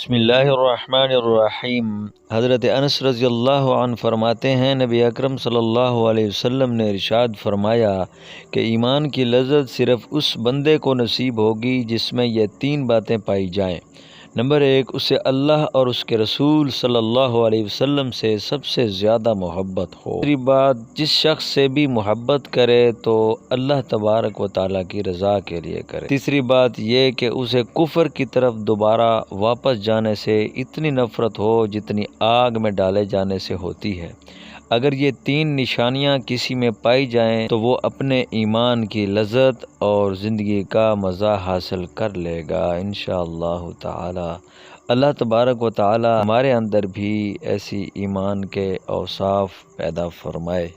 بسم اللہ الرحمن الرحیم۔ حضرت انس رضی اللہ عنہ فرماتے ہیں، نبی اکرم صلی اللہ علیہ وسلم نے ارشاد فرمایا کہ ایمان کی لذت صرف اس بندے کو نصیب ہوگی جس میں یہ تین باتیں پائی جائیں۔ نمبر 1، اسے اللہ اور اس کے رسول صلی اللہ علیہ وسلم سے سب سے زیادہ محبت ہو۔ دوسری بات، جس شخص سے بھی محبت کرے تو اللہ تبارک و تعالیٰ کی رضا کے لیے کرے۔ تیسری بات یہ کہ اسے کفر کی طرف دوبارہ واپس جانے سے اتنی نفرت ہو جتنی آگ میں ڈالے جانے سے ہوتی ہے۔ اگر یہ تین نشانیاں کسی میں پائی جائیں تو وہ اپنے ایمان کی لذت اور زندگی کا مزہ حاصل کر لے گا انشاءاللہ تعالی۔ اللہ تبارک و تعالی ہمارے اندر بھی ایسی ایمان کے اوصاف پیدا فرمائے۔